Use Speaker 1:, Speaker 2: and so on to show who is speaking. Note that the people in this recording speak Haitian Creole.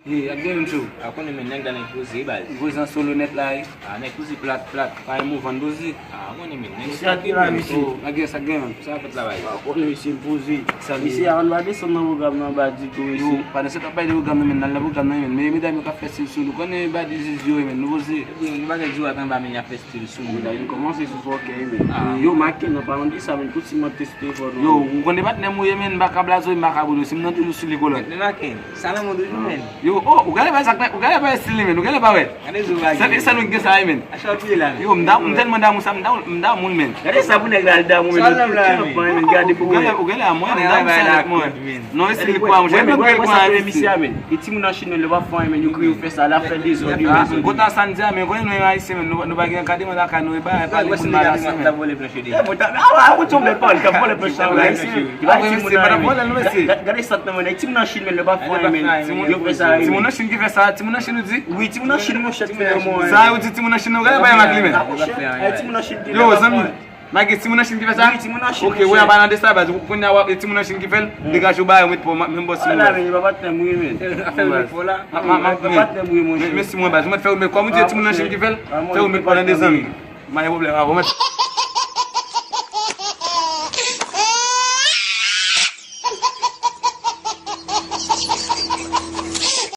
Speaker 1: Again true.
Speaker 2: Ako ni men nang danay kuzi bal.
Speaker 1: Voice na solo net lai.
Speaker 2: Nay kuzi plat.
Speaker 1: Kaya move on dozi.
Speaker 2: Ako ni men nang
Speaker 1: So, again.
Speaker 2: sa patlaway.
Speaker 3: Ako ni simpuzi. Isi akan badi sama bugam na badi tu isi.
Speaker 1: Yo, pada sa tapay do gam namin nalabu gam namin. May dami ka festival sulu ko ne ba this is yo men no vozi.
Speaker 2: Ni bagay jua tan ba men ya festival sulu.
Speaker 3: Dah ini commence su foke men. Yo makin na pa undi saben ku si mateste for.
Speaker 1: Yo, ko ne bat ne mu yemen ba kabla zo mbaka bulu sim nantu suli ko
Speaker 2: Ni makin. Sana mo do men.
Speaker 1: Yo, ugale ba sakta, ugale ba sili men, ugale ba we.
Speaker 2: Ane zuwa.
Speaker 1: Sa sanu ngesa ay men.
Speaker 2: Asha pila.
Speaker 1: Yo, mten manda musam mda mul men.
Speaker 3: Gade sabu ne gal da mu men. Men gadi bu.
Speaker 1: Ugale amoy mda musam mo. No sili ko am,
Speaker 3: J'aime
Speaker 1: j'aime
Speaker 3: bien
Speaker 1: ko
Speaker 3: ça
Speaker 1: am.
Speaker 3: émission men. Et timu national le va faire men you create fait ça la fin des audio.
Speaker 1: Gota sanja men ko no ay semen no ba gen kadima da kanu ba
Speaker 2: Ba
Speaker 1: ba
Speaker 2: ko
Speaker 1: mala
Speaker 2: sinigati
Speaker 1: semen.
Speaker 2: ta vole pressure.
Speaker 3: Ah, aku coba pal, ka vole pressure la ici. Gade sat na men timu national le va faire men. Yo fait ça.
Speaker 1: Timuna shin ki fesa, timuna shin uzi.
Speaker 3: Oui, timu national mo chat faire moi.
Speaker 1: Sa uzi timuna shin ugale ba makli men.
Speaker 3: Timu national.
Speaker 1: Yo zami. Magi timuna shin ki fesa.
Speaker 3: Oui, timu national.
Speaker 1: Okay, we abana de saba kunya wa timuna shin ki fel. Diga shuba mit po membo simu.
Speaker 3: Ala men babat na mu men.
Speaker 2: Afel mi fola.
Speaker 3: Babat na mu mo.
Speaker 1: Mais si moi ba, je me fais mais comme tu timuna shin ki fel. Fais o mit pendant des amis. Mais problème,